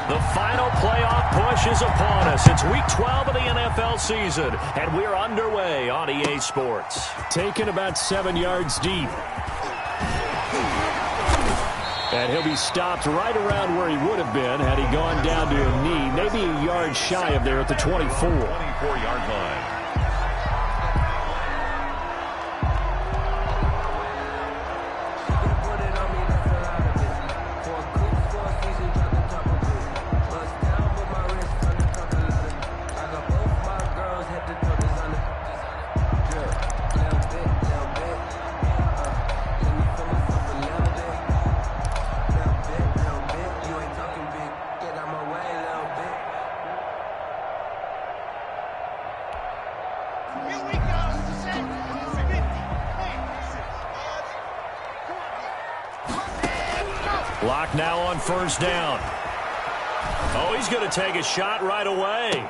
The final playoff push is upon us. It's week 12 of the NFL season, and we're underway on EA Sports. Taken about 7 yards deep. And he'll be stopped right around where he would have been had he gone down to a knee, maybe a yard shy of there at the 24. 24-yard line. Lock now on first down. Oh, he's going to take a shot right away.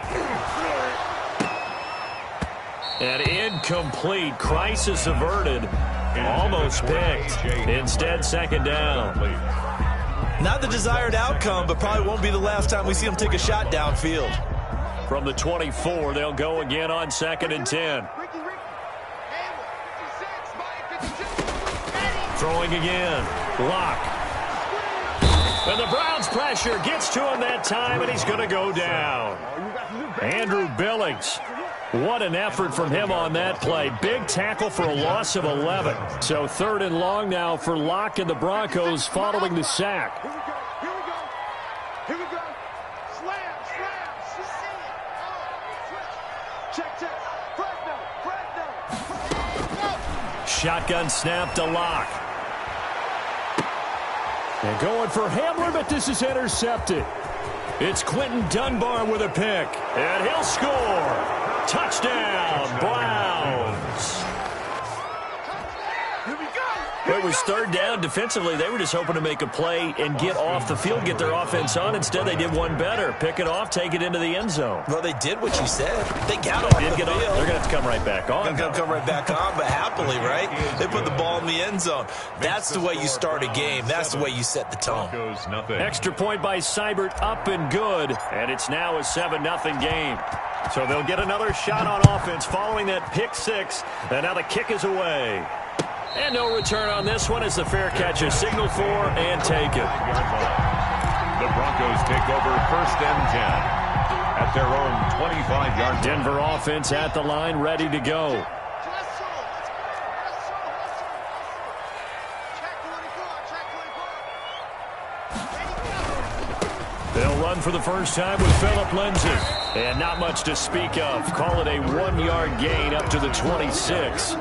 And incomplete. Crisis averted. Almost picked. Instead, second down. Not the desired outcome, but probably won't be the last time we see him take a shot downfield. From the 24, they'll go again on 2nd and 10. Throwing again. Lock. And the Browns' pressure gets to him that time, and he's going to go down. Andrew Billings. What an effort from him on that play. Big tackle for a loss of 11. So 3rd and long now for Locke and the Broncos following the sack. Here we go. Slam. Check. Fresno. Shotgun snap to Locke. And going for Hamler, but this is intercepted. It's Quentin Dunbar with a pick. And he'll score. Touchdown, Browns. It was 3rd down. Defensively, they were just hoping to make a play and get off the field, get their offense on. Instead, they did one better. Pick it off, take it into the end zone. Well, they did what you said. They got off the field. They're going to have to come right back on. Come right back on, but happily, right? They put the ball in the end zone. That's the way you start a game. That's the way you set the tone. Extra point by Seibert, up and good. And it's now a 7-0 game. So they'll get another shot on offense following that pick 6. And now the kick is away. And no return on this one as the fair catch is signaled for and taken. The Broncos take over 1st and 10 at their own 25-yard line. Denver offense at the line, ready to go. They'll run for the first time with Phillip Lindsay. And not much to speak of. Call it a 1-yard gain up to the 26.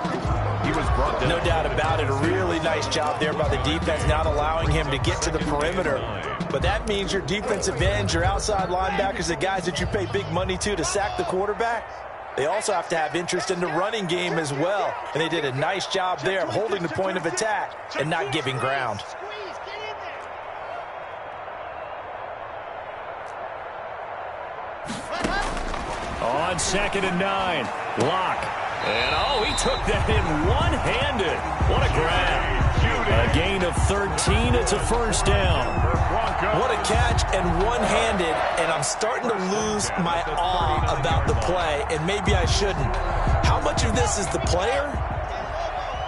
He was brought down. No doubt about it. A really nice job there by the defense, not allowing him to get to the perimeter. But that means your defensive ends, your outside linebackers, the guys that you pay big money to sack the quarterback, they also have to have interest in the running game as well. And they did a nice job there of holding the point of attack and not giving ground. On 2nd and 9, Locke. And, oh, he took that in one-handed. What a grab. A gain of 13. It's a first down. What a catch and one-handed. And I'm starting to lose my awe about the play, and maybe I shouldn't. How much of this is the player?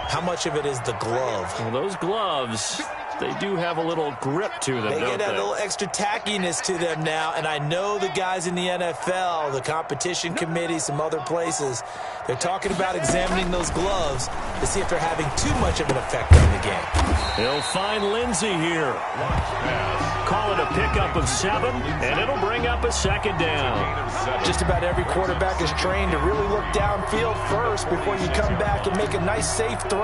How much of it is the glove? Well, those gloves, they do have a little grip to them, They don't get a they? little extra tackiness to them now, and I know the guys in the NFL, the competition committee, some other places, they're talking about examining those gloves to see if they're having too much of an effect on the game. They'll find Lindsay here. Call it a pickup of 7, and it'll bring up a 2nd down. Just about every quarterback is trained to really look downfield first before you come back and make a nice, safe throw.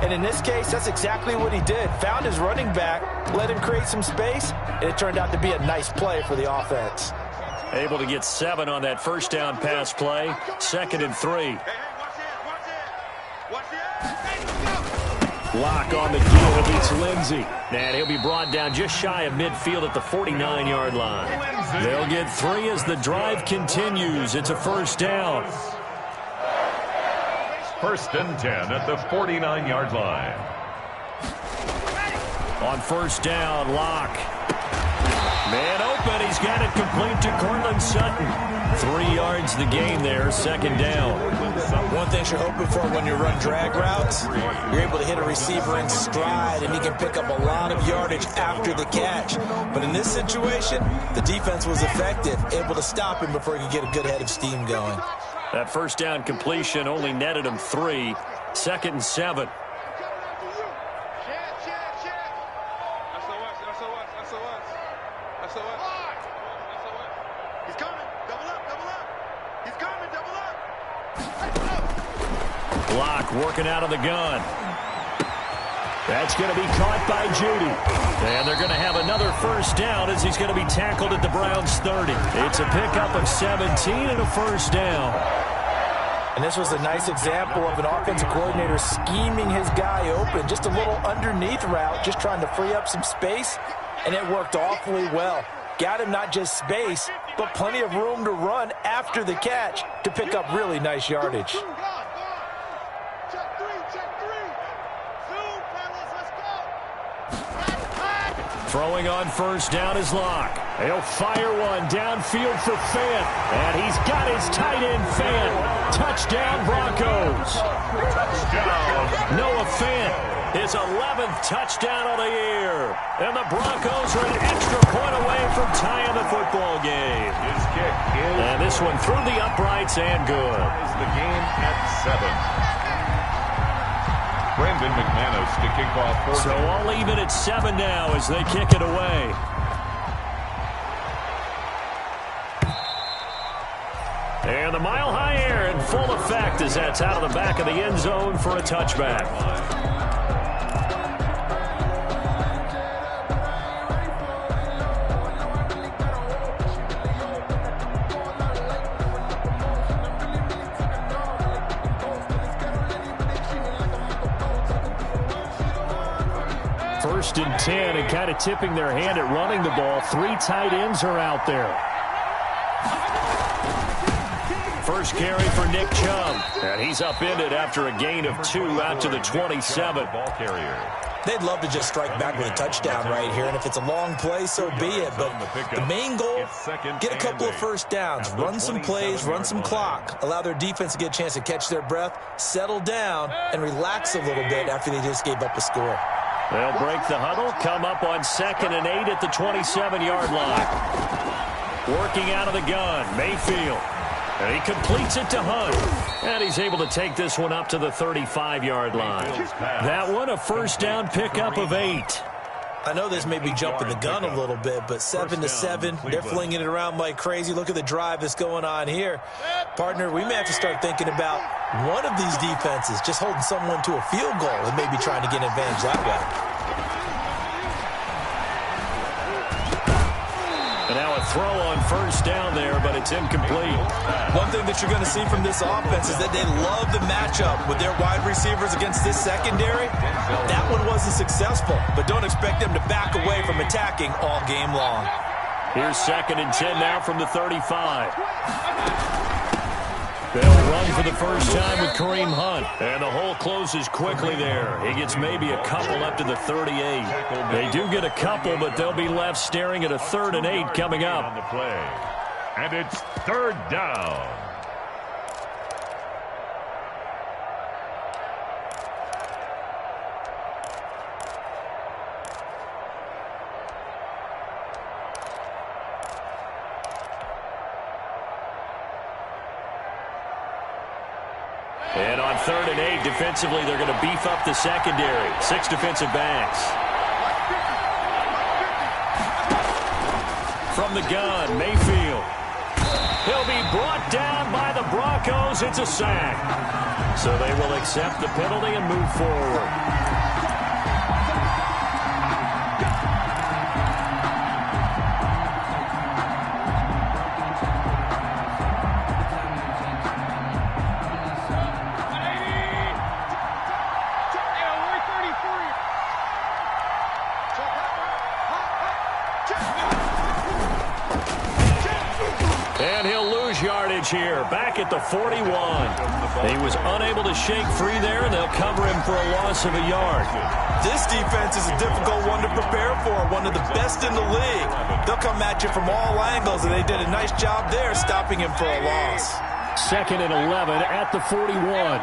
And in this case, that's exactly what he did. Found his running back, let him create some space, and it turned out to be a nice play for the offense. Able to get 7 on that first down pass play. 2nd and 3. Lock on the give. It's Lindsay. And he'll be brought down just shy of midfield at the 49-yard line. They'll get 3 as the drive continues. It's a first down. 1st and 10 at the 49-yard line. On first down, Lock. Man open. He's got it complete to Cortland Sutton. 3 yards the gain there, second down. One thing you're hoping for when you run drag routes, you're able to hit a receiver in stride, and he can pick up a lot of yardage after the catch. But in this situation, the defense was effective, able to stop him before he could get a good head of steam going. That first down completion only netted him 3. Second and 7. He's coming. Double up. He's coming. Double up. Block working out of the gun. That's going to be caught by Judy. And they're going to have another first down as he's going to be tackled at the Browns' 30. It's a pickup of 17 and a first down. And this was a nice example of an offensive coordinator scheming his guy open. Just a little underneath route, just trying to free up some space. And it worked awfully well. Got him not just space, but plenty of room to run after the catch to pick up really nice yardage. Check three. Zoom, fellas, let's go. Throwing on first down is Locke. He'll fire one downfield for Fant. And he's got his tight end, Fant. Touchdown, Broncos. Touchdown. Noah Fant, his 11th touchdown of the year. And the Broncos are an extra point away from tying the football game. His kick is... And this one through the uprights and good. Is the game at 7. Brendan McManus to kick off 4. So all even at 7 now as they kick it away. And the mile-high air in full effect as that's out of the back of the end zone for a touchback. First and 10 and kind of tipping their hand at running the ball. 3 tight ends are out there. First carry for Nick Chubb. And he's upended after a gain of 2 out to the 27. Ball carrier. They'd love to just strike back with a touchdown right here, and if it's a long play, so be it. But the main goal, get a couple of first downs, run some plays, run some clock, allow their defense to get a chance to catch their breath, settle down, and relax a little bit after they just gave up a score. They'll break the huddle, come up on 2nd and 8 at the 27-yard line. Working out of the gun, Mayfield. And he completes it to Hunt. And he's able to take this one up to the 35-yard line. That one, a first down pickup of 8. I know this may be jumping the gun a little bit, but 7-7, they're flinging it around like crazy. Look at the drive that's going on here. Partner, we may have to start thinking about one of these defenses just holding someone to a field goal and maybe trying to get an advantage that way. And now a throw on first down there, but it's incomplete. One thing that you're going to see from this offense is that they love the matchup with their wide receivers against this secondary. That one wasn't successful, but don't expect them to back away from attacking all game long. Here's 2nd and 10 now from the 35. They'll run for the first time with Kareem Hunt. And the hole closes quickly there. He gets maybe a couple up to the 38. They do get a couple, but they'll be left staring at a 3rd and 8 coming up. On the play. And it's 3rd down. And on 3rd and 8, defensively, they're going to beef up the secondary. 6 defensive backs. From the gun, Mayfield. He'll be brought down by the Broncos. It's a sack. So they will accept the penalty and move forward. here, back at the 41. He was unable to shake free there, and they'll cover him for a loss of a yard. This defense is a difficult one to prepare for, one of the best in the league. They'll come at you from all angles, and they did a nice job there stopping him for a loss. 2nd and 11 at the 41.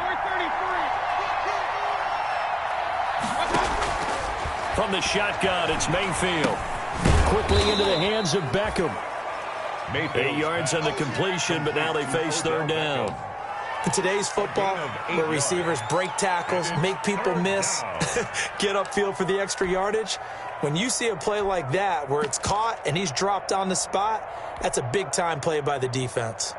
From the shotgun, it's Mayfield. Quickly into the hands of Beckham. 8 yards on the completion, but now they face 3rd down. In today's football, where receivers break tackles, make people miss, get upfield for the extra yardage, when you see a play like that where it's caught and he's dropped on the spot, that's a big-time play by the defense.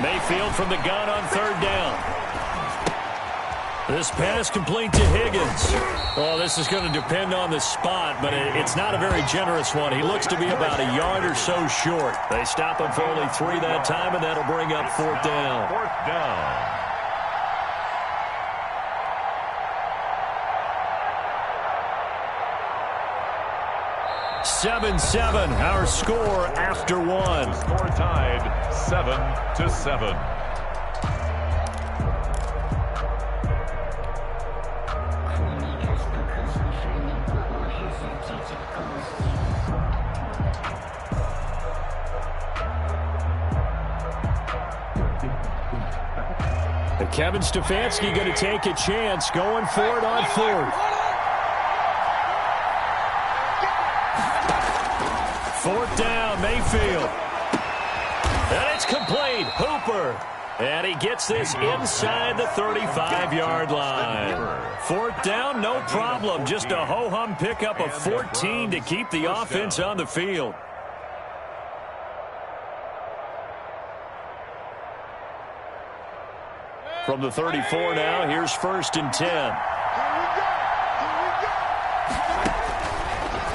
Mayfield from the gun on 3rd down. This pass complete to Higgins. Oh, this is going to depend on the spot, but it's not a very generous one. He looks to be about a yard or so short. They stop him for only 3 that time, and that'll bring up 4th down. 4th down. Seven, our score after 1. Score tied 7-7. Kevin Stefanski going to take a chance, going for it on 4th. 4th down, Mayfield. And it's complete. Hooper. And he gets this inside the 35-yard line. 4th down, no problem. Just a ho-hum pickup of 14 to keep the offense on the field. From the 34 now, here's 1st and 10.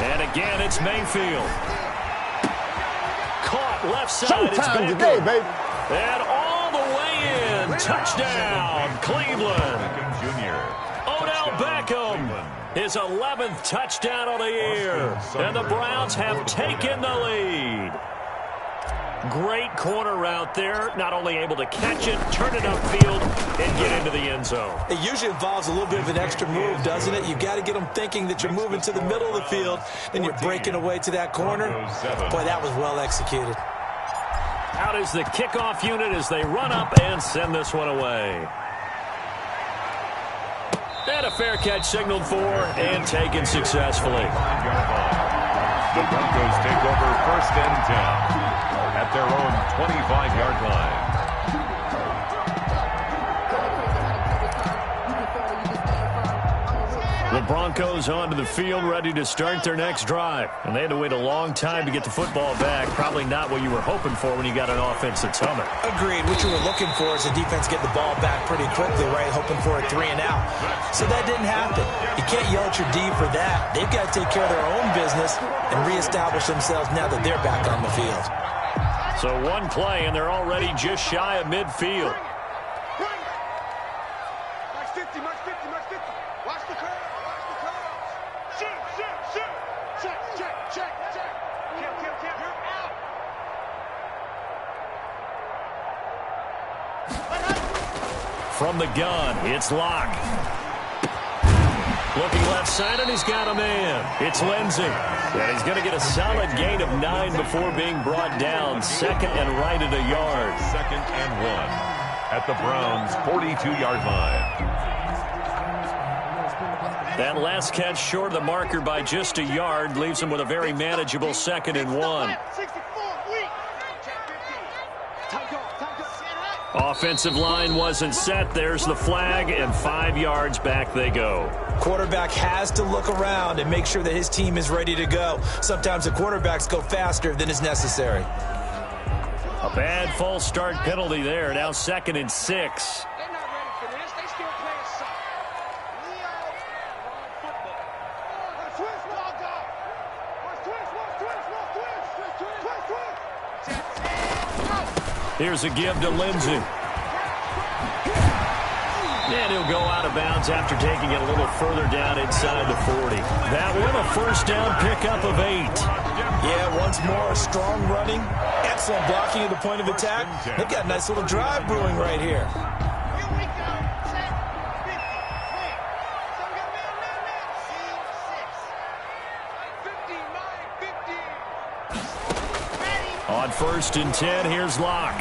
And again, it's Mayfield. Caught left side. It's Beckham. Baby. And all the way in. Touchdown, Cleveland. Odell Beckham. His 11th touchdown of the year. And the Browns have taken the lead. Great corner route there. Not only able to catch it, turn it upfield, and get into the end zone. It usually involves a little bit of an extra move, doesn't it? You've got to get them thinking that you're moving to the middle of the field, and you're breaking away to that corner. Boy, that was well executed. Out is the kickoff unit as they run up and send this one away. And a fair catch signaled for and taken successfully. The Broncos take over 1st and 10 at their own 25-yard line. The Broncos onto the field, ready to start their next drive. And they had to wait a long time to get the football back. Probably not what you were hoping for when you got an offense that's humming. Agreed. What you were looking for is the defense get the ball back pretty quickly, right? Hoping for a 3 and out. So that didn't happen. You can't yell at your D for that. They've got to take care of their own business and reestablish themselves now that they're back on the field. So one play, and they're already just shy of midfield. Max 50, Max 50, Max 50. Watch the curve, watch the curve. Shoot, shoot, shoot. Check, check, check, check. Kill, kill, kill. You're out. From the gun, it's Locke. Looking left side, and he's got a man. It's Lindsey. And he's going to get a solid gain of 9 before being brought down. 2nd and right at a yard. 2nd and 1 at the Browns' 42-yard line. That last catch short of the marker by just a yard leaves him with a very manageable 2nd and 1. Offensive line wasn't set. There's the flag, and 5 yards back they go. Quarterback has to look around and make sure that his team is ready to go. Sometimes the quarterbacks go faster than is necessary. A bad false start penalty there. Now 2nd and 6. They're not ready for this. They still playing soft. Football. Twist, ball go. Twist. Here's a give to Lindsey. And he'll go out of bounds after taking it a little further down inside the 40. That one, a first down pickup of 8. Yeah, once more, strong running, excellent blocking at the point of attack. They've got a nice little drive brewing right here. Here we go. Set. 50. Clear. Some got man. Seal 6. 50, 9, 50. Ready. On 1st and 10, here's Locke.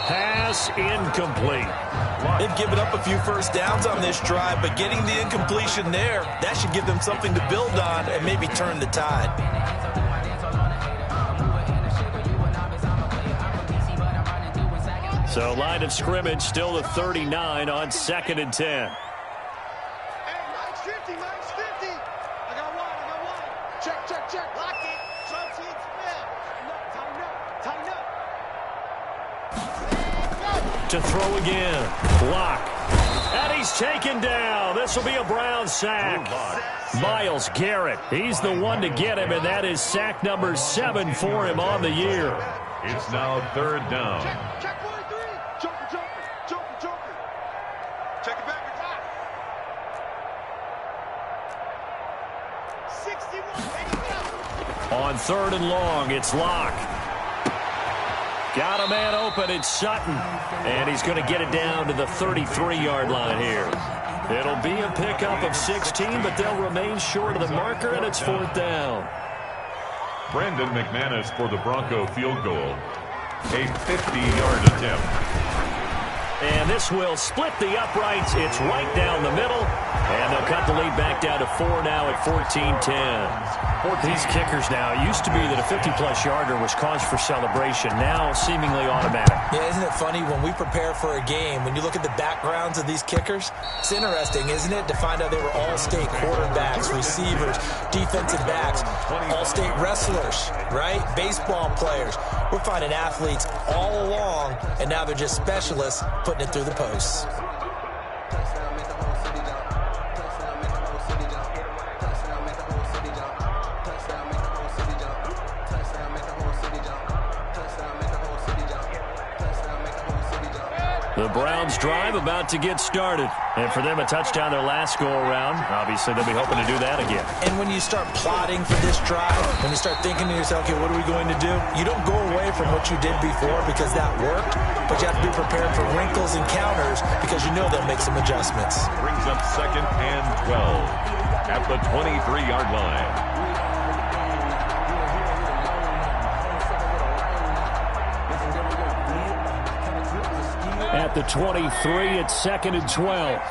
Pass incomplete. They've given up a few first downs on this drive, but getting the incompletion there, that should give them something to build on and maybe turn the tide. So line of scrimmage still the 39 on 2nd and 10. Hey, mine's 50. Mine's 50. I got one. Check. Lock it. Trump team spell. Tighten up. Tighten up. To throw again. Locke. And he's taken down. This will be a Brown sack. Myles Garrett. He's the one to get him, and that is sack number 7 for him on the year. It's now 3rd down. Check 1, 3. Joker. Check it back at top. 61. Ready, go. On 3rd and long, it's Locke. Got a man open, it's Sutton. And he's going to get it down to the 33-yard line here. It'll be a pickup of 16, but they'll remain short of the marker, and it's 4th down. Brandon McManus for the Bronco field goal. A 50-yard attempt. And this will split the uprights. It's right down the middle. And they'll cut the lead back down to 4 now at 14-10. These kickers now, it used to be that a 50-plus yarder was cause for celebration. Now seemingly automatic. Yeah, isn't it funny when we prepare for a game, when you look at the backgrounds of these kickers, it's interesting, isn't it, to find out they were all-state quarterbacks, receivers, defensive backs, all-state wrestlers, right? Baseball players. We're finding athletes all along, and now they're just specialists putting it through the posts. The Browns drive about to get started. And for them, a touchdown their last go-around. Obviously, they'll be hoping to do that again. And when you start plotting for this drive, when you start thinking to yourself, okay, what are we going to do? You don't go away from what you did before because that worked, but you have to be prepared for wrinkles and counters because you know they'll make some adjustments. Brings up 2nd and 12 at the 23-yard line. At the 23, it's 2nd and 12. Let's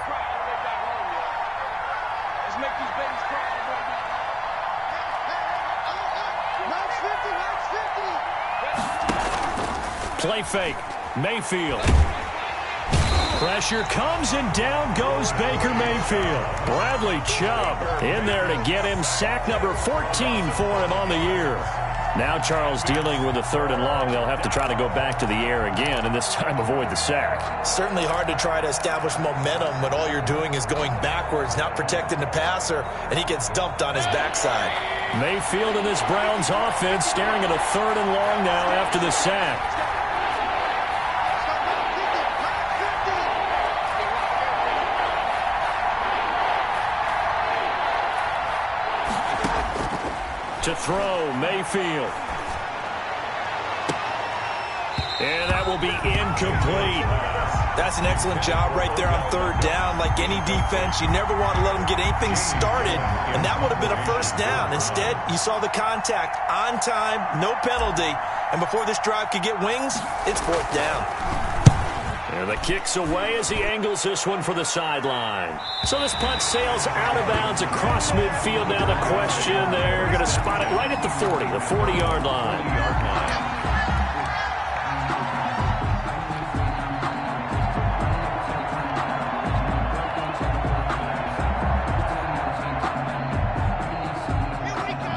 make these babies cry. Hey, 50. Play fake. Mayfield. Pressure comes and down goes Baker Mayfield. Bradley Chubb in there to get him. Sack number 14 for him on the year. Now Charles dealing with a 3rd and long. They'll have to try to go back to the air again and this time avoid the sack. Certainly hard to try to establish momentum when all you're doing is going backwards, not protecting the passer, and he gets dumped on his backside. Mayfield and this Browns offense staring at a 3rd and long now after the sack. To throw, Mayfield. And that will be incomplete. That's an excellent job right there on 3rd down. Like any defense, you never want to let them get anything started, and that would have been a first down. Instead, you saw the contact on time, no penalty, and before this drive could get wings, it's 4th down. And the kick's away as he angles this one for the sideline. So this punt sails out of bounds across midfield. Now the question, they're going to spot it right at the 40, the 40-yard line.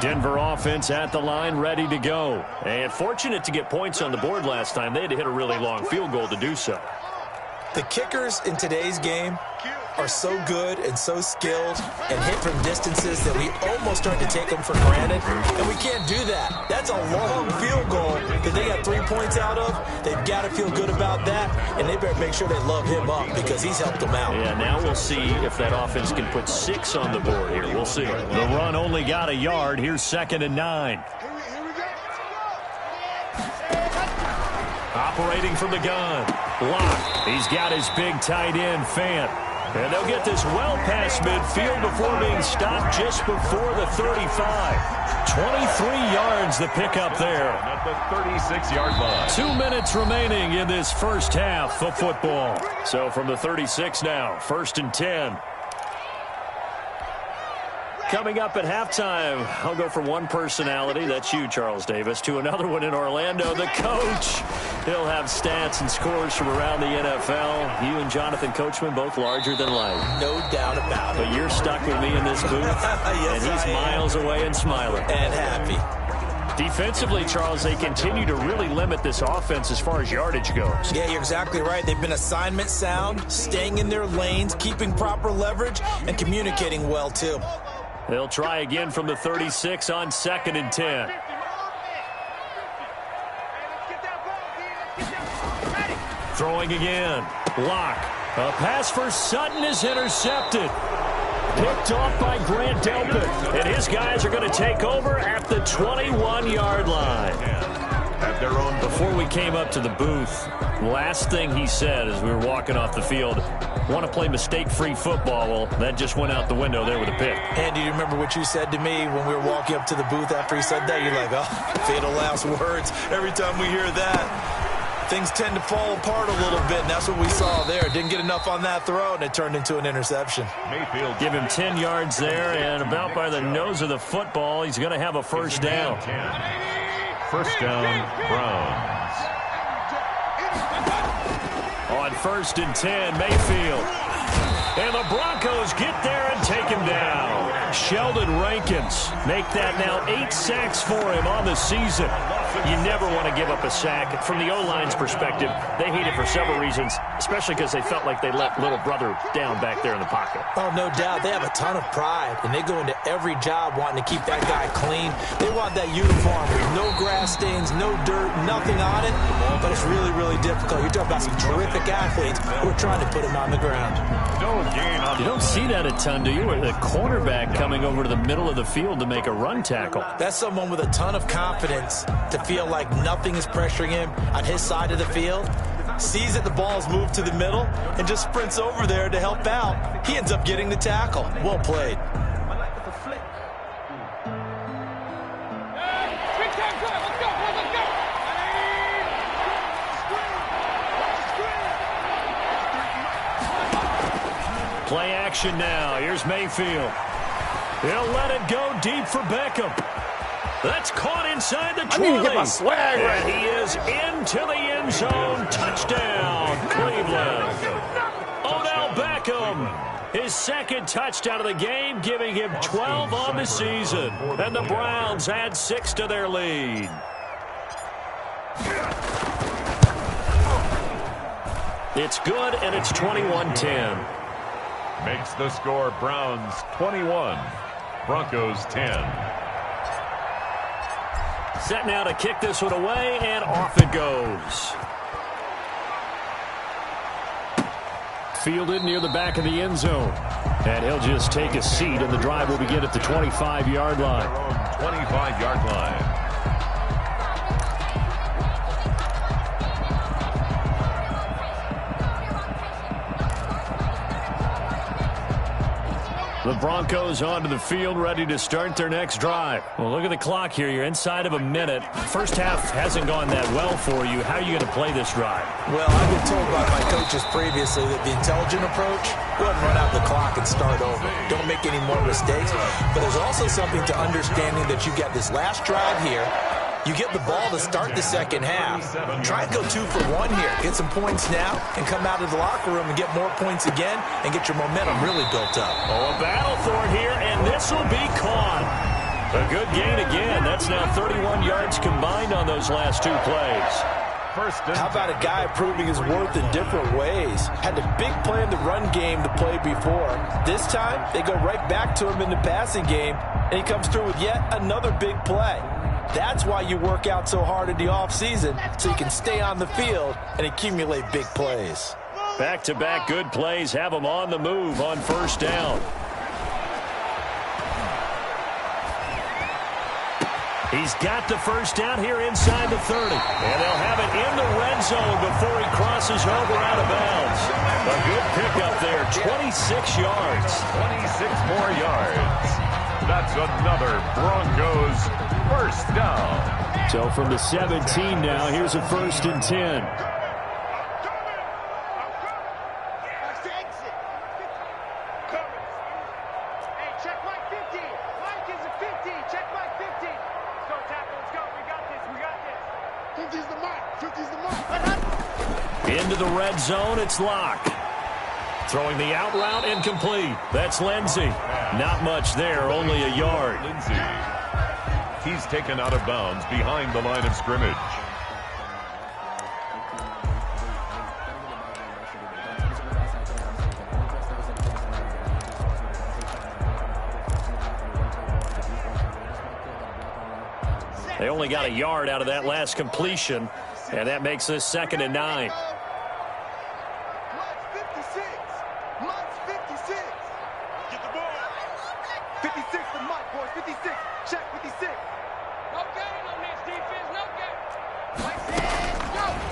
Denver offense at the line, ready to go. And fortunate to get points on the board last time. They had to hit a really long field goal to do so. The kickers in today's game, are so good and so skilled and hit from distances that we almost start to take them for granted, and we can't do that. That's a long field goal that they got 3 points out of. They've got to feel good about that, and they better make sure they love him up because he's helped them out. Yeah, now we'll see if that offense can put 6 on the board here. We'll see. The run only got a yard. Here's 2nd and 9. Operating from the gun. Lock. He's got his big tight end, Fant. And they'll get this well past midfield before being stopped just before the 35. 23 yards the pickup there. At the 36-yard line. 2 minutes remaining in this first half of football. So from the 36 now, 1st and 10. Coming up at halftime, I'll go from one personality, that's you, Charles Davis, to another one in Orlando, the coach. He'll have stats and scores from around the NFL. You and Jonathan Coachman, both larger than life. No doubt about it. But you're stuck with me in this booth, yes, and he's miles away and smiling. And happy. Defensively, Charles, they continue to really limit this offense as far as yardage goes. Yeah, you're exactly right. They've been assignment sound, staying in their lanes, keeping proper leverage, and communicating well, too. They'll try again from the 36 on 2nd and 10. Throwing again. Lock. A pass for Sutton is intercepted. Picked off by Grant Delpit. And his guys are going to take over at the 21-yard line. At their own. Before we came up to the booth, last thing he said as we were walking off the field, want to play mistake-free football. Well, that just went out the window there with a pick. Andy, do you remember what you said to me when we were walking up to the booth after he said that? You're like, oh, fatal last words. Every time we hear that, things tend to fall apart a little bit, and that's what we saw there. Didn't get enough on that throw, and it turned into an interception. Mayfield. Give him 10 yards there, and about by the nose of the football, he's going to have a first down. 1st down, Browns. On 1st and 10, Mayfield. And the Broncos get there and take him down. Sheldon Rankins make that now 8 sacks for him on the season. You never want to give up a sack. From the O-line's perspective, they hate it for several reasons, especially because they felt like they let little brother down back there in the pocket. Oh, no doubt. They have a ton of pride, and they go into every job wanting to keep that guy clean. They want that uniform with no grass stains, no dirt, nothing on it, but it's really, really difficult. You're talking about some terrific athletes who are trying to put him on the ground. You don't see that a ton, do you? The cornerback coming over to the middle of the field to make a run tackle. That's someone with a ton of confidence to feel like nothing is pressuring him on his side of the field. Sees that the ball's moved to the middle and just sprints over there to help out. He ends up getting the tackle. Well played. Play action now. Here's Mayfield. He'll let it go deep for Beckham. That's caught inside the 20. I need to get my swag right. And he is into the end zone. Touchdown, Cleveland. Odell Beckham, his 2nd touchdown of the game, giving him 12 on the season. And the Browns add 6 to their lead. It's good, and it's 21-10. Makes the score Browns 21, Broncos 10. Set now to kick this one away, and off it goes. Fielded near the back of the end zone. And he'll just take a seat, and the drive will begin at the 25-yard line. 25-yard line. The Broncos onto the field, ready to start their next drive. Well, look at the clock here. You're inside of a minute. First half hasn't gone that well for you. How are you going to play this drive? Well, I've been told by my coaches previously that the intelligent approach, go ahead and run out the clock and start over. Don't make any more mistakes. But there's also something to understanding that you got this last drive here. You get the ball to start the second half. Try and go 2 for 1 here. Get some points now and come out of the locker room and get more points again and get your momentum really built up. Oh, a battle for it here, and this will be caught. A good gain again. That's now 31 yards combined on those last 2 plays. First and How about a guy proving his worth in different ways? Had a big play in the run game to play before. This time, they go right back to him in the passing game, and he comes through with yet another big play. That's why you work out so hard in the offseason, so you can stay on the field and accumulate big plays. Back-to-back good plays have him on the move on first down. He's got the first down here inside the 30. And they'll have it in the red zone before he crosses over out of bounds. A good pickup there, 26 yards. 26 more yards. That's another Broncos first down. So from the 17 now, here's a first and 10. Into the red zone, it's Locke. Throwing the out route, incomplete. That's Lindsey. Not much there, only a yard. Lindsey. He's taken out of bounds behind the line of scrimmage. They only got a yard out of that last completion, and that makes this 2nd and 9.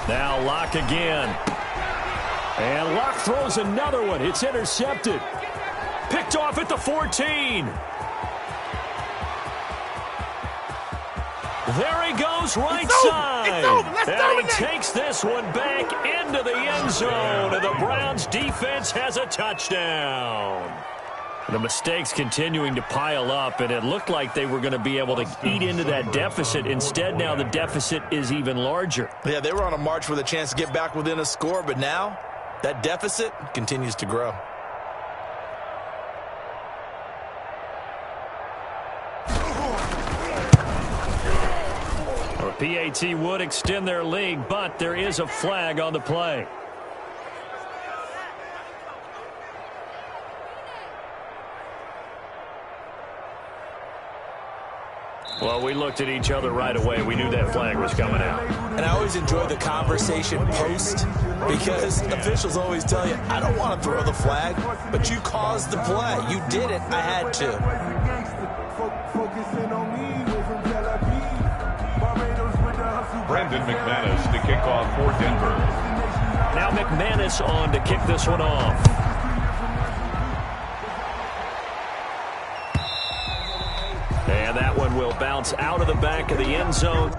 Now Locke again. And Locke throws another one. It's intercepted. Picked off at the 14. There he goes, right side. And he takes this one back into the end zone. And the Browns defense has a touchdown. The mistakes continuing to pile up, and it looked like they were going to be able to eat into that deficit. Instead, now the deficit is even larger. Yeah, they were on a march with a chance to get back within a score, but now that deficit continues to grow. Or PAT would extend their lead, but there is a flag on the play. Well, we looked at each other right away. We knew that flag was coming out. And I always enjoy the conversation post because officials always tell you, I don't want to throw the flag, but you caused the play. You did it. I had to. Brandon McManus to kick off for Denver. Now McManus on to kick this one off. And that one will bounce out of the back of the end zone.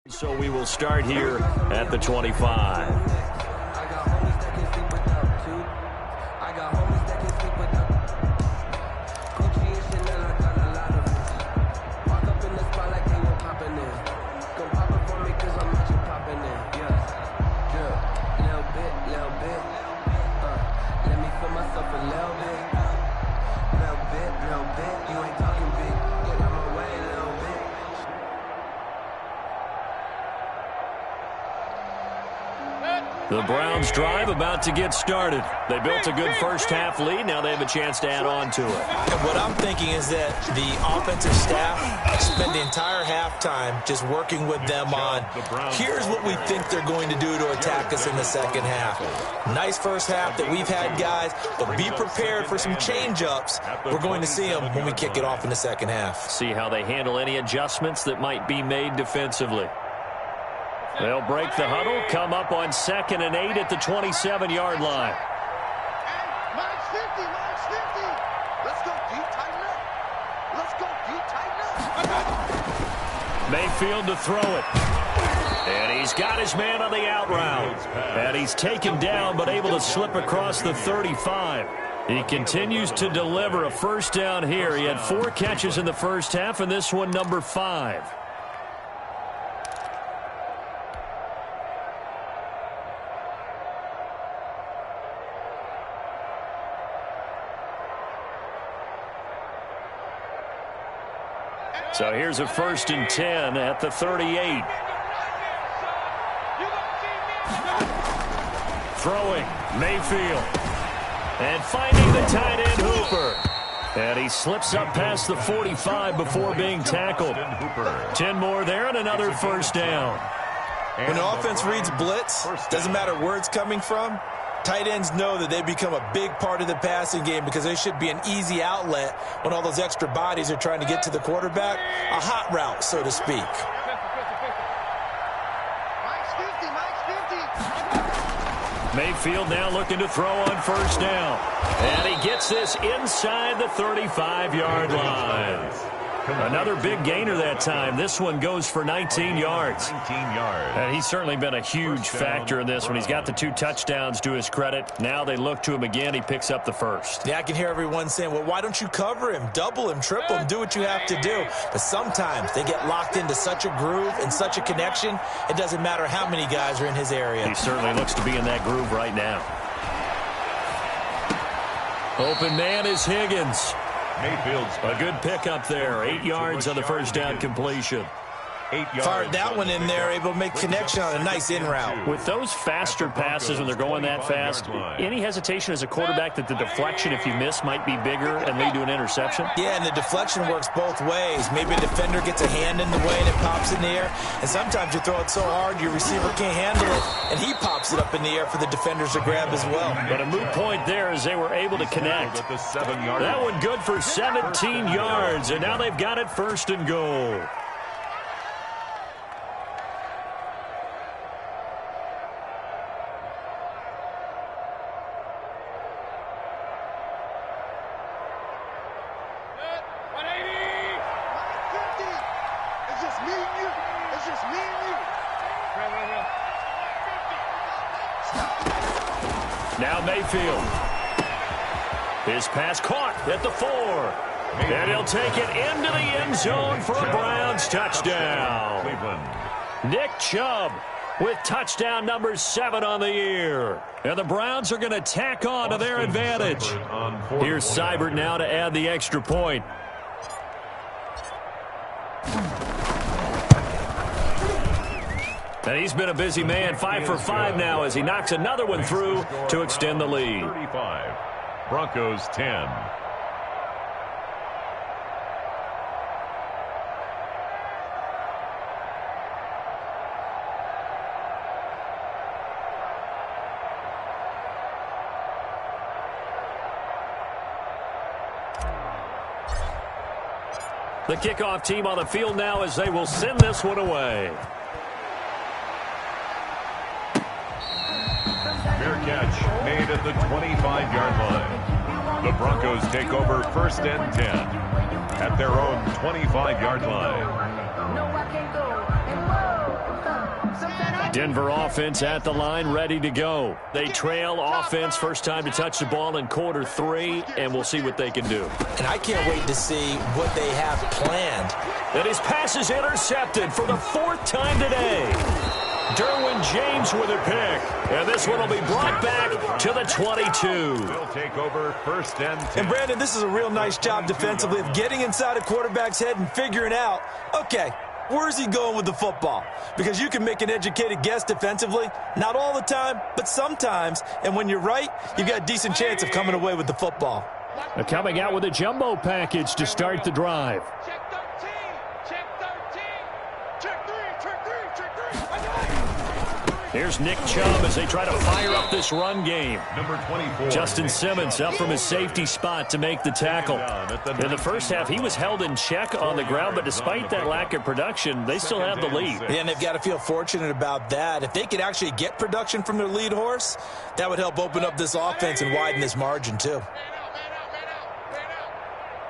So we will start here at the 25. The Browns drive about to get started. They built a good first-half lead. Now they have a chance to add on to it. And what I'm thinking is that the offensive staff spend the entire halftime just working with them on, here's what we think they're going to do to attack us in the second half. Nice first half that we've had, guys, but be prepared for some change-ups. We're going to see them when we kick it off in the second half. See how they handle any adjustments that might be made defensively. They'll break the huddle, come up on 2nd and 8 at the 27-yard line. Mine's 50, mine's 50. Let's go deep, tighten up. Let's go deep, tighten up. Mayfield to throw it. And he's got his man on the out route. And he's taken down but able to slip across the 35. He continues to deliver a first down here. He had 4 catches in the first half, and this one number 5. So here's a 1st and 10 at the 38. Throwing, Mayfield. And finding the tight end, Hooper. And he slips up past the 45 before being tackled. 10 more there and another first down. When the offense reads blitz, doesn't matter where it's coming from, tight ends know that they become a big part of the passing game because they should be an easy outlet when all those extra bodies are trying to get to the quarterback. A hot route, so to speak. Mayfield now looking to throw on first down. And he gets this inside the 35-yard line. Another big gainer that time. This one goes for 19 yards. 19 yards. And he's certainly been a huge factor in this one. He's got the 2 touchdowns to his credit. Now they look to him again. He picks up the first. Yeah, I can hear everyone saying, well, why don't you cover him, double him, triple him, do what you have to do. But sometimes they get locked into such a groove and such a connection, it doesn't matter how many guys are in his area. He certainly looks to be in that groove right now. Open man is Higgins. Mayfield's a good pickup there. 8 yards on the first down completion. 8 yards. Fired that one in there, able to make connection on a nice in route. With those faster passes when they're going that fast, any hesitation as a quarterback that the deflection, if you miss, might be bigger and lead to an interception? Yeah, and the deflection works both ways. Maybe a defender gets a hand in the way and it pops in the air. And sometimes you throw it so hard your receiver can't handle it, and he pops it up in the air for the defenders to grab as well. But a moot point there as they were able to connect. That one good for 17 yards, and now they've got it 1st and goal. Now Mayfield. His pass caught at the 4. And he'll take it into the end zone for a Browns touchdown. Nick Chubb with touchdown number 7 on the year. And the Browns are going to tack on to their advantage. Here's Seibert now to add the extra point. And he's been a busy man, 5 for 5 now as he knocks another one through to extend the lead. 35. Broncos 10. The kickoff team on the field now as they will send this one away. Catch made at the 25-yard line. The Broncos take over 1st and 10 at their own 25-yard line. Denver offense at the line, ready to go. They trail offense, first time to touch the ball in quarter 3, and we'll see what they can do. And I can't wait to see what they have planned. And his pass is intercepted for the 4th time today. Derwin James with a pick. And this one will be brought back to the 22. We'll take over first and 10. And, Brandon, this is a real nice job defensively of getting inside a quarterback's head and figuring out, okay, where's he going with the football? Because you can make an educated guess defensively. Not all the time, but sometimes. And when you're right, you've got a decent chance of coming away with the football. Coming out with a jumbo package to start the drive. Check 13. Check 13. Check 3. Check 3. Check 3. Here's Nick Chubb as they try to fire up this run game. Number 24. Justin Simmons up from his safety spot to make the tackle. In the first half, he was held in check on the ground, but despite that lack of production, they still have the lead. Yeah, and they've got to feel fortunate about that. If they could actually get production from their lead horse, that would help open up this offense and widen this margin, too.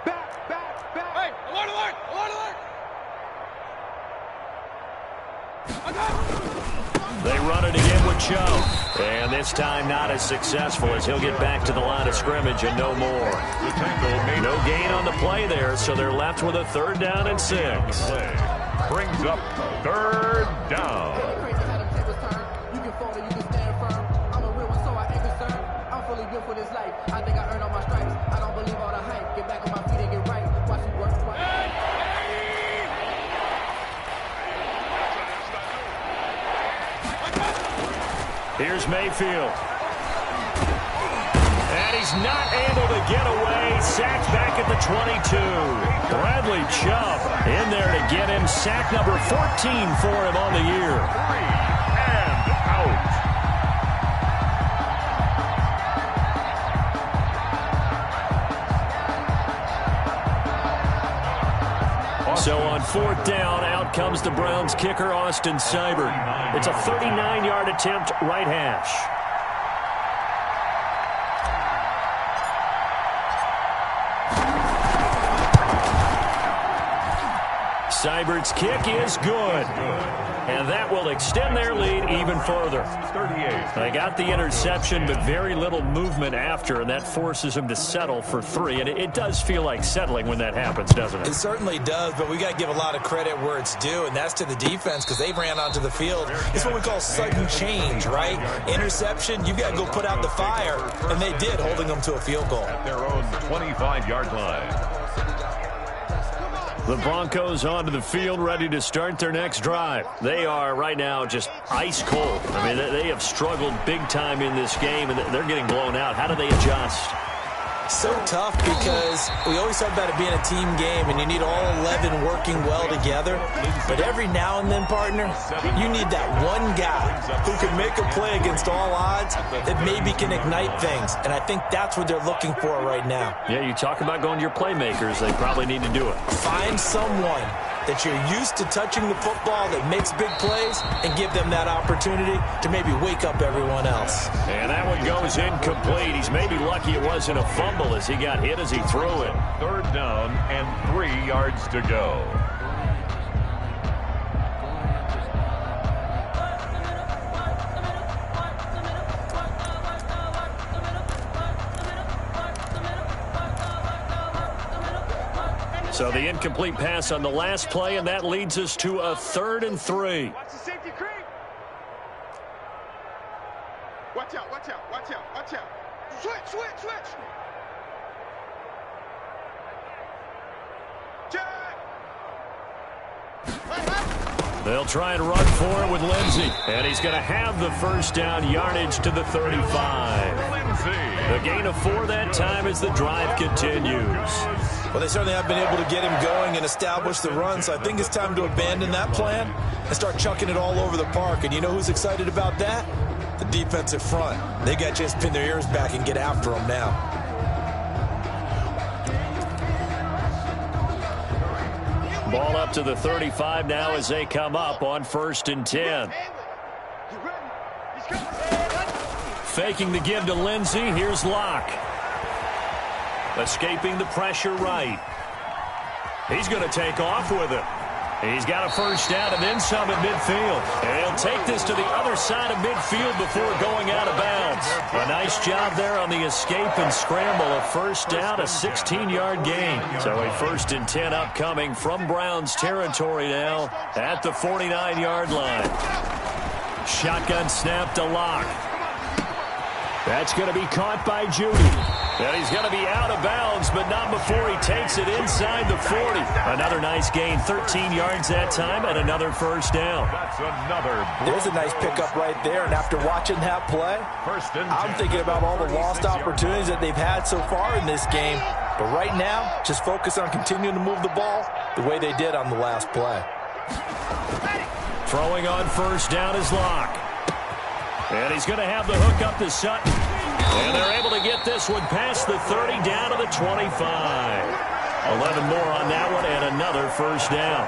Hey, alert, alert, alert, alert. They run it again with Chubb. And this time not as successful as he'll get back to the line of scrimmage and no more. No gain on the play there, so they're left with a 3rd down and 6. Brings up 3rd down. You can fall or you can stand firm. I'm a real one, so I ain't concerned. I'm fully built for this life. I think I earned all my stripes. I don't believe all the hype. Get back on my feet and get right. Watch me work. Here's Mayfield. And he's not able to get away. Sacked back at the 22. Bradley Chubb in there to get him. Sack number 14 for him on the year. 3 and out. So on 4th down, out comes the Browns kicker, Austin Seibert. It's a 39-yard attempt, right hash. Seibert's kick is good. And that will extend their lead even further. 38. They got the interception, but very little movement after, and that forces them to settle for 3. And it does feel like settling when that happens, doesn't it? It certainly does, but we got to give a lot of credit where it's due, and that's to the defense because they ran onto the field. It's what we call sudden change, right? Interception, you got to go put out the fire, and they did, holding them to a field goal. At their own 25-yard line. The Broncos onto the field, ready to start their next drive. They are right now just ice cold. I mean, they have struggled big time in this game, and they're getting blown out. How do they adjust? So tough because we always talk about it being a team game, and you need all 11 working well together. But every now and then, partner, you need that one guy who can make a play against all odds that maybe can ignite things. And I think that's what they're looking for right now. Yeah, you talk about going to your playmakers. They probably need to do it. Find someone that you're used to touching the football that makes big plays and give them that opportunity to maybe wake up everyone else. And that one goes incomplete. He's maybe lucky it wasn't a fumble as he got hit as he threw it. 3rd down and 3 yards to go. So the incomplete pass on the last play, and that leads us to a 3rd and 3. Watch the safety creep. Watch out, watch out, watch out, watch out. Switch, switch, switch. Check. They'll try and run for it with Lindsey. And he's going to have the 1st down, yardage to the 35. The gain of 4 that time as the drive continues. Well, they certainly have been able to get him going and establish the run, so I think it's time to abandon that plan and start chucking it all over the park. And you know who's excited about that? The defensive front. They got a chance to pin their ears back and get after him now. Ball up to the 35 now as they come up on 1st and 10. Faking the give to Lindsey. Here's Locke. Escaping the pressure right. He's going to take off with it. He's got a first down and then some at midfield. And he'll take this to the other side of midfield before going out of bounds. A nice job there on the escape and scramble. A first down, a 16-yard gain. So a 1st and 10 upcoming from Browns territory now at the 49-yard line. Shotgun snap to Locke. That's going to be caught by Judy. And he's going to be out of bounds, but not before he takes it inside the 40. Another nice gain, 13 yards that time, and another first down. That's another. There's a nice pickup right there, and after watching that play, I'm thinking about all the lost opportunities that they've had so far in this game. But right now, just focus on continuing to move the ball the way they did on the last play. Throwing on first down is Locke. And he's going to have the hook up to Sutton. And they're able to get this one past the 30 down to the 25. 11 more on that one and another first down.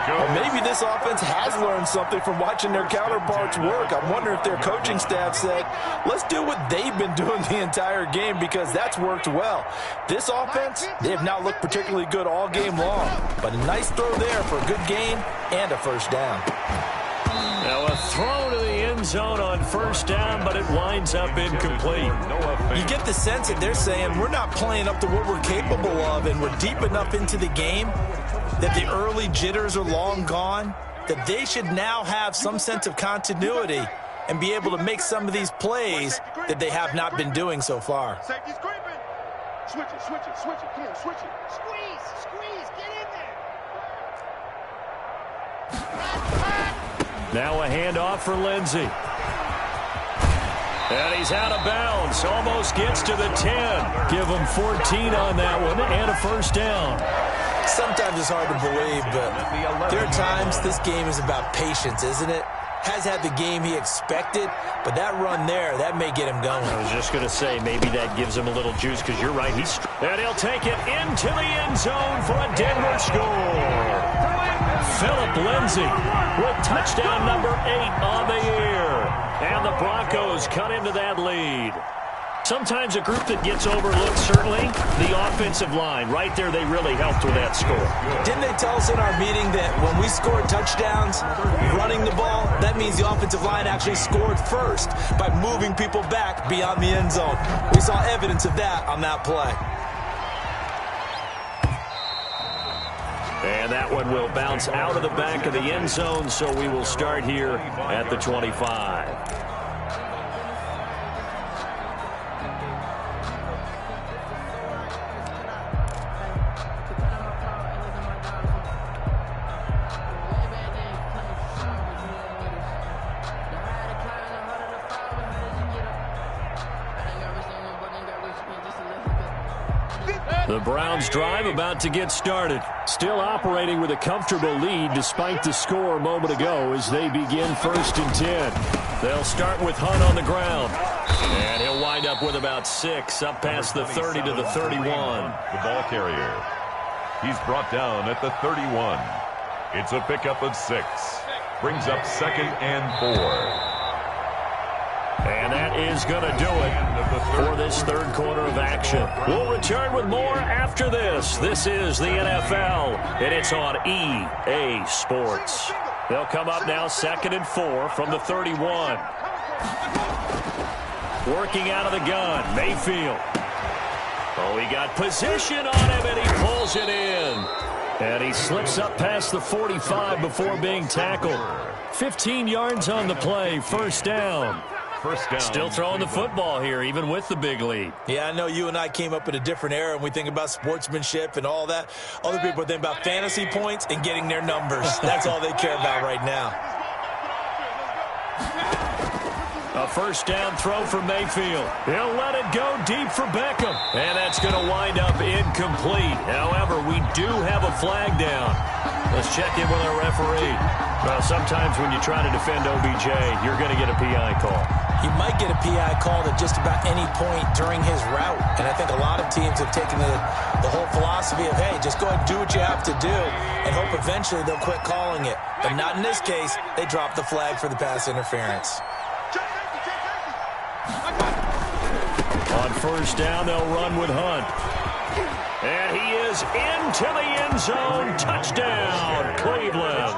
Well, maybe this offense has learned something from watching their counterparts work. I wonder if their coaching staff said, let's do what they've been doing the entire game because that's worked well. This offense, they have not looked particularly good all game long. But a nice throw there for a good gain and a first down. Now a throw to the end zone on first down, but it winds up incomplete. You get the sense that they're saying we're not playing up to what we're capable of, and we're deep enough into the game that the early jitters are long gone, that they should now have some sense of continuity and be able to make some of these plays that they have not been doing so far. Safety's creeping. Switch it, switch it, switch it. Come on, switch it. Squeeze, get in there. Now a handoff for Lindsey. And he's out of bounds. Almost gets to the 10. Give him 14 on that one and a first down. Sometimes it's hard to believe, but there are times this game is about patience, isn't it? Has had the game he expected, but that run there, that may get him going. I was just going to say, maybe that gives him a little juice because you're right. And he'll take it into the end zone for a Denver score. Phillip Lindsay with touchdown number 8 on the year. And the Broncos cut into that lead. Sometimes a group that gets overlooked, certainly, the offensive line. Right there, they really helped with that score. Didn't they tell us in our meeting that when we scored touchdowns running the ball, that means the offensive line actually scored first by moving people back beyond the end zone? We saw evidence of that on that play. And that one will bounce out of the back of the end zone, so we will start here at the 25. The Browns drive about to get started. Still operating with a comfortable lead despite the score a moment ago as they begin 1st and 10. They'll start with Hunt on the ground. And he'll wind up with about 6 up past the 30 to the 31. The ball carrier. He's brought down at the 31. It's a pickup of 6. Brings up 2nd and 4. And that is going to do it for this third quarter of action. We'll return with more after this. This is the NFL, and it's on EA Sports. They'll come up now 2nd and 4 from the 31. Working out of the gun, Mayfield. Oh, he got position on him, and he pulls it in. And he slips up past the 45 before being tackled. 15 yards on the play, first down. Still throwing the football here, even with the big lead. Yeah, I know you and I came up in a different era, and we think about sportsmanship and all that. Other people are thinking about fantasy points and getting their numbers. That's all they care about right now. A first down throw for Mayfield. He'll let it go deep for Beckham. And that's going to wind up incomplete. However, we do have a flag down. Let's check in with our referee. Well, sometimes when you try to defend OBJ, you're going to get a PI call. He might get a PI call at just about any point during his route. And I think a lot of teams have taken the whole philosophy of, hey, just go ahead and do what you have to do and hope eventually they'll quit calling it. But not in this case. They dropped the flag for the pass interference. On first down, they'll run with Hunt. And he is into the end zone. Touchdown, Cleveland.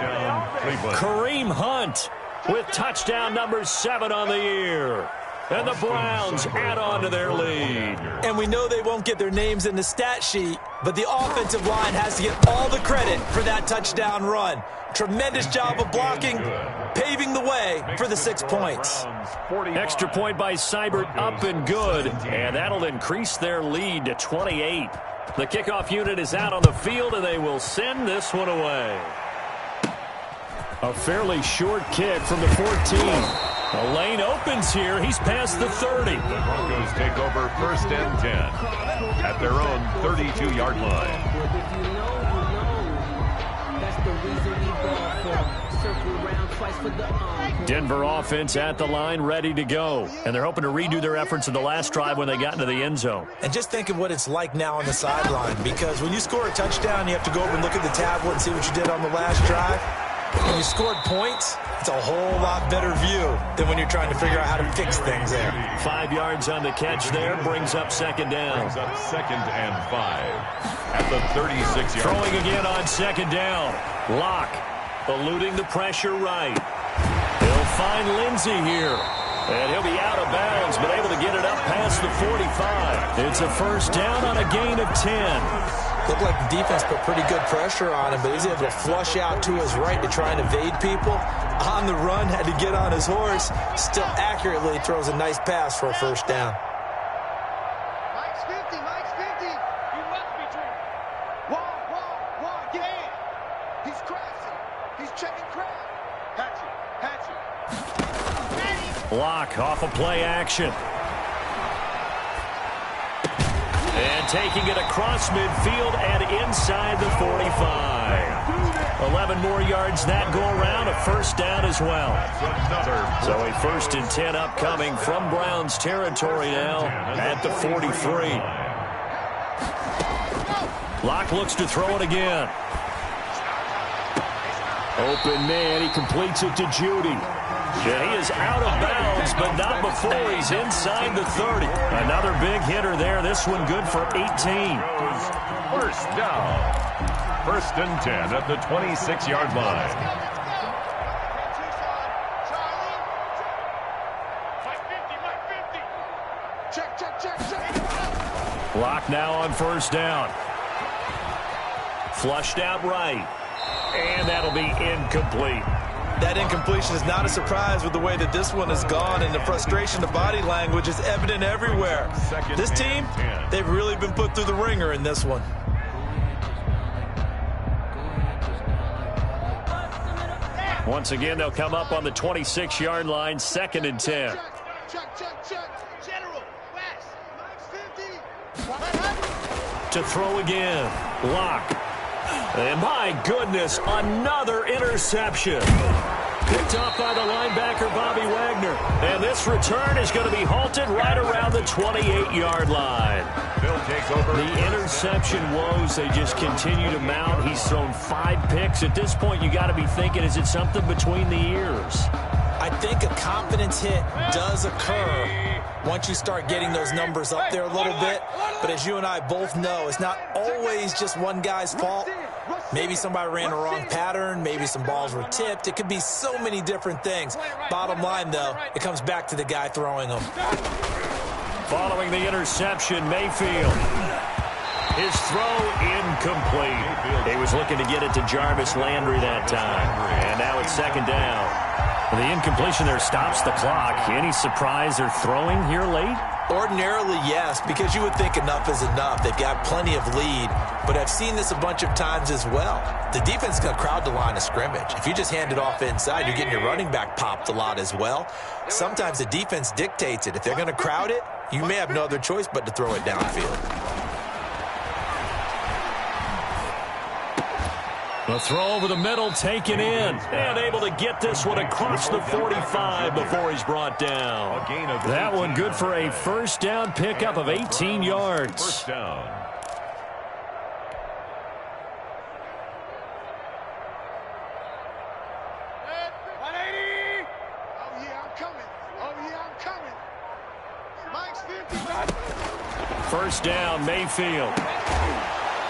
Kareem Hunt with touchdown number 7 on the year. And the Browns add on to their lead. And we know they won't get their names in the stat sheet, but the offensive line has to get all the credit for that touchdown run. Tremendous job of blocking, paving the way for the 6 points. Extra point by Seibert, up and good. And that'll increase their lead to 28. The kickoff unit is out on the field, and they will send this one away. A fairly short kick from the 14. The lane opens here. He's past the 30. The Broncos take over 1st and 10 at their own 32-yard line. Denver offense at the line, ready to go. And they're hoping to redo their efforts in the last drive when they got into the end zone. And just think of what it's like now on the sideline, because when you score a touchdown, you have to go over and look at the tablet and see what you did on the last drive. When you scored points, it's a whole lot better view than when you're trying to figure out how to fix things there. 5 yards on the catch there, brings up 2nd down. Brings up 2nd and 5 at the 36-yard line. Throwing again on 2nd down. Locke eluding the pressure right. He'll find Lindsey here. And he'll be out of bounds, but able to get it up past the 45. It's a 1st down on a gain of 10. Looked like the defense put pretty good pressure on him, but he's able to flush out to his right to try and evade people. On the run, had to get on his horse. Still accurately throws a nice pass for a 1st down. Mike's 50, Mike's 50. You must be dreaming. Wall, get in. He's crashing. He's checking crowd. Hatchet. Locke off of play action. And taking it across midfield and inside the 45. 11 more yards that go around, a 1st down as well. So a 1st and 10 upcoming from Browns territory now at the 43. Locke looks to throw it again. Open man, he completes it to Judy. Yeah, he is out of bounds, but not before he's inside the 30. Another big hitter there. This one good for 18. 1st down. 1st and 10 at the 26-yard line. Check. Locke now on 1st down. Flushed out right. And that'll be incomplete. That incompletion is not a surprise with the way that this one has gone, and the frustration of body language is evident everywhere. This team, they've really been put through the ringer in this one. Once again, they'll come up on the 26-yard line, 2nd and 10. Check. General, West, Mike's 50. To throw again, Locke. And my goodness, another interception. Picked off by the linebacker, Bobby Wagner. And this return is going to be halted right around the 28-yard line. Bill takes over. The interception woes, they just continue to mount. He's thrown 5 picks. At this point, you got to be thinking, is it something between the ears? I think a confidence hit does occur once you start getting those numbers up there a little bit. But as you and I both know, it's not always just one guy's fault. Maybe somebody ran a wrong pattern. Maybe some balls were tipped. It could be so many different things. Bottom line, though, it comes back to the guy throwing them. Following the interception, Mayfield. His throw incomplete. He was looking to get it to Jarvis Landry that time. And now it's 2nd down. The incompletion there stops the clock. Any surprise they're throwing here late? Ordinarily, yes, because you would think enough is enough. They've got plenty of lead, but I've seen this a bunch of times as well. The defense is going to crowd the line of scrimmage. If you just hand it off inside, you're getting your running back popped a lot as well. Sometimes the defense dictates it. If they're going to crowd it, you may have no other choice but to throw it downfield. The throw over the middle taken in and able to get this one across the 45 before he's brought down. That one good for a 1st down pickup of 18 yards. 1st down. Oh, yeah, I'm coming. Mike's 50. 1st down, Mayfield.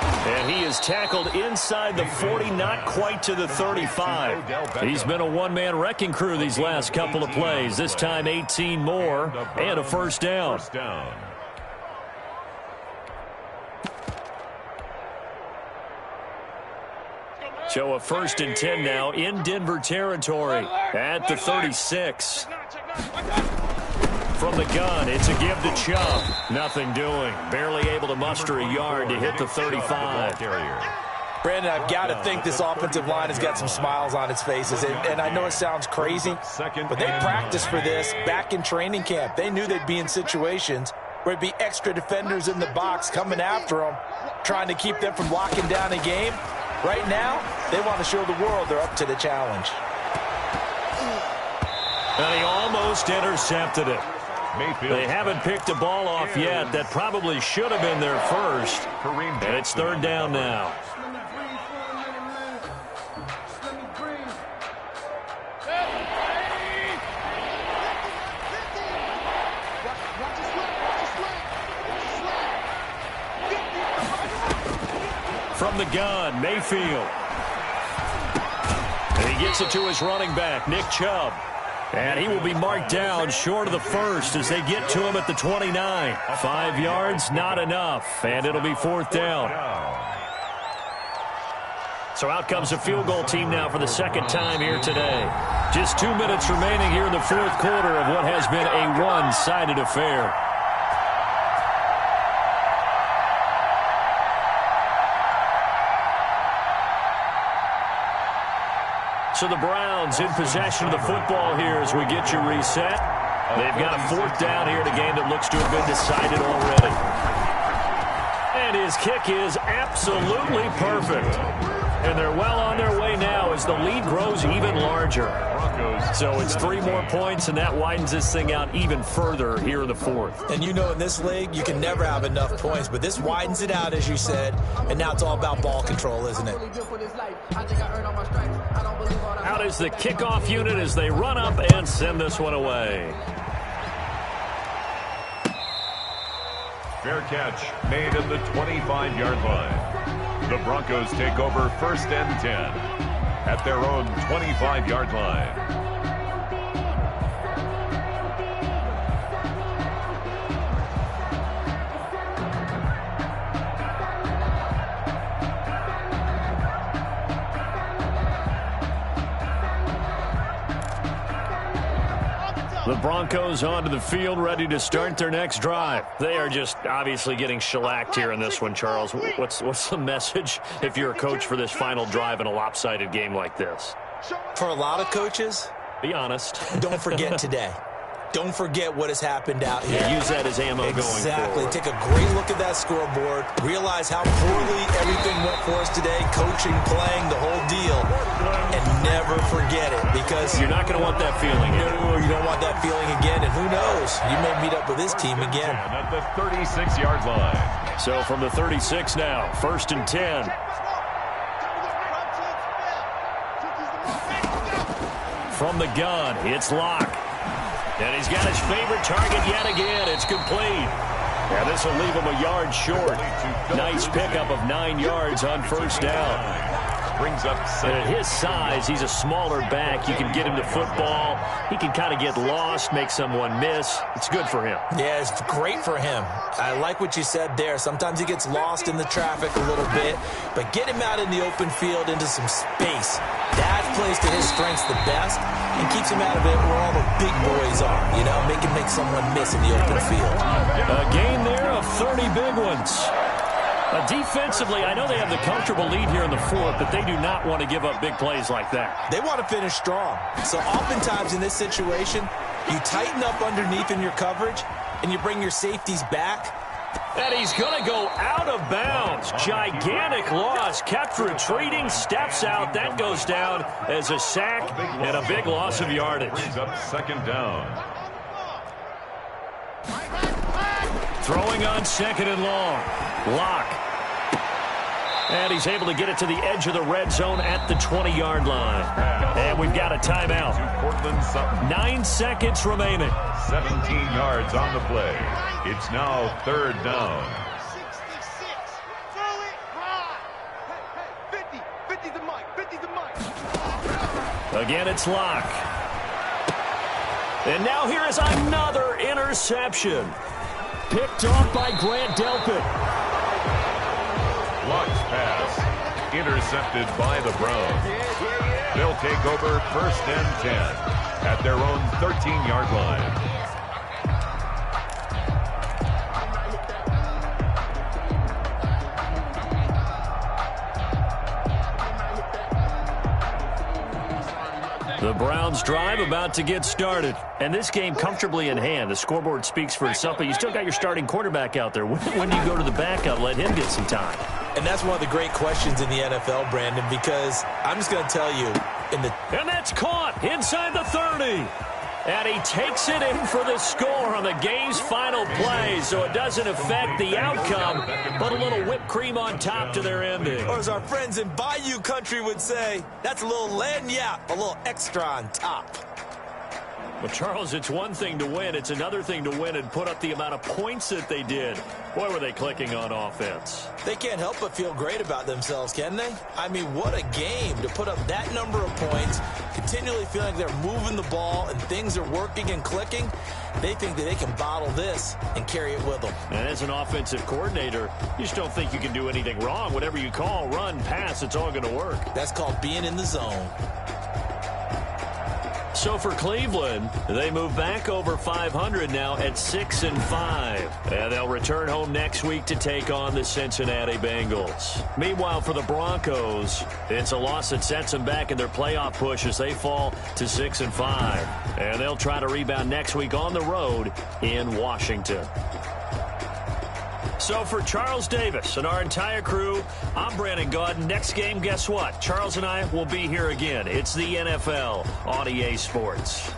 And he is tackled inside the 40, not quite to the 35. He's been a one-man wrecking crew these last couple of plays. This time 18 more and a first down. So a 1st and 10 now in Denver territory at the 36. From the gun, it's a give to Chubb. Nothing doing. Barely able to muster a yard to hit the 35. Brandon, I've got to think this offensive line has got some smiles on its faces. And I know it sounds crazy, but they practiced for this back in training camp. They knew they'd be in situations where it'd be extra defenders in the box coming after them, trying to keep them from locking down a game. Right now, they want to show the world they're up to the challenge. And he almost intercepted it. They haven't picked a ball off yet. That probably should have been their first. And it's 3rd down now. From the gun, Mayfield. And he gets it to his running back, Nick Chubb. And he will be marked down short of the first as they get to him at the 29. 5 yards, not enough. And it'll be 4th down. So out comes a field goal team now for the 2nd time here today. Just 2 minutes remaining here in the 4th quarter of what has been a one-sided affair. So the Browns in possession of the football here as we get you reset. They've got a 4th down here in a game that looks to have been decided already. And his kick is absolutely perfect. And they're well on their way now as the lead grows even larger. So it's 3 more points, and that widens this thing out even further here in the 4th. And you know in this league, you can never have enough points, but this widens it out, as you said, and now it's all about ball control, isn't it? Out is the kickoff unit as they run up and send this one away. Fair catch made at the 25-yard line. The Broncos take over 1st and 10 at their own 25-yard line. The Broncos onto the field, ready to start their next drive. They are just obviously getting shellacked here in this one, Charles. What's the message if you're a coach for this final drive in a lopsided game like this? For a lot of coaches, be honest. Don't forget today. Don't forget what has happened out here. Yeah, use that as ammo going forward. Exactly. Take a great look at that scoreboard. Realize how poorly everything went for us today. Coaching, playing, the whole deal. And never forget it, because you're not going to want that feeling. No, you don't want that feeling again. And who knows? You may meet up with this team again. At the 36-yard line. So from the 36 now, 1st and 10. From the gun, it's Locke. And he's got his favorite target yet again. It's complete. And this will leave him a yard short. Nice pickup of 9 yards on 1st down. Brings up 7. And at his size, he's a smaller back. You can get him to football. He can kind of get lost, make someone miss. It's good for him. Yeah, it's great for him. I like what you said there. Sometimes he gets lost in the traffic a little bit, but get him out in the open field into some space. That plays to his strengths the best and keeps him out of it where all the big boys are. You know, make him make someone miss in the open field. A gain there of 30 big ones. Defensively, I know they have the comfortable lead here in the 4th, but they do not want to give up big plays like that. They want to finish strong. So oftentimes in this situation, you tighten up underneath in your coverage, and you bring your safeties back. And he's going to go out of bounds. Gigantic loss. Kept retreating, steps out. That goes down as a sack and a big loss of yardage. Brings up 2nd down. Throwing on 2nd and long. Locke. And he's able to get it to the edge of the red zone at the 20-yard line. And we've got a timeout. 9 seconds remaining. 17 yards on the play. It's now 3rd down. 50's the mic. 50's the mic. Again, it's Locke. And now here is another interception. Picked off by Grant Delpit. Locke's pass intercepted by the Browns. They'll take over 1st and 10 at their own 13-yard line. The Browns drive about to get started. And this game comfortably in hand. The scoreboard speaks for itself, but you still got your starting quarterback out there. When do you go to the backup, let him get some time? And that's one of the great questions in the NFL, Brandon, because I'm just going to tell you. And that's caught inside the 30. And he takes it in for the score on the game's final play, so it doesn't affect the outcome, but a little whipped cream on top to their ending. Or as our friends in Bayou Country would say, that's a little lagniappe, a little extra on top. Well, Charles, it's one thing to win. It's another thing to win and put up the amount of points that they did. Boy, were they clicking on offense. They can't help but feel great about themselves, can they? I mean, what a game to put up that number of points, continually feeling like they're moving the ball and things are working and clicking. They think that they can bottle this and carry it with them. And as an offensive coordinator, you just don't think you can do anything wrong. Whatever you call, run, pass, it's all going to work. That's called being in the zone. So for Cleveland, they move back over 500 now at 6-5. And they'll return home next week to take on the Cincinnati Bengals. Meanwhile, for the Broncos, it's a loss that sets them back in their playoff push as they fall to 6-5. And they'll try to rebound next week on the road in Washington. So for Charles Davis and our entire crew, I'm Brandon Gaudin. Next game, guess what? Charles and I will be here again. It's the NFL on EA Sports.